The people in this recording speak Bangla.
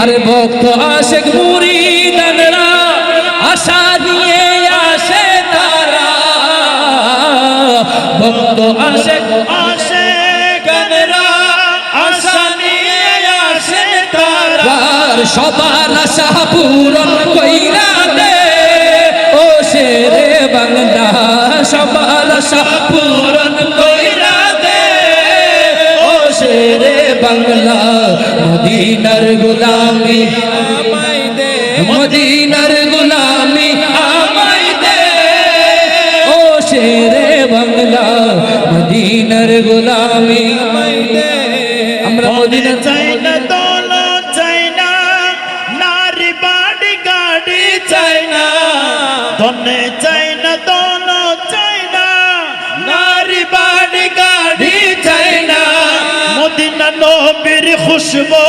আরে ভক্ত আশেক মুরিদানরা আশা নিয়ে আসে তারা, ভক্ত আশেকানরা আশা নিয়ে আসে তারা, সবার আশা পূরণ কইরা দে ও শেরে বাংলা, সবার আশা পূরণ কইরা দে ও শেরে বাংলা। মদিনার গোলামি আমায় দে, মদিনার গোলামি আমায় দে ও শেরে বাংলা, মদিনার গোলামি আমায় দে। আমরা মদিনা চাই না, দৌলত চাই না, নারী বাড়ি গাড়ি চাই না, ধনে চাই না, দৌলত চাই না, নারী বাড়ি গাড়ি চাই না, মদিনা নবীর খুশবু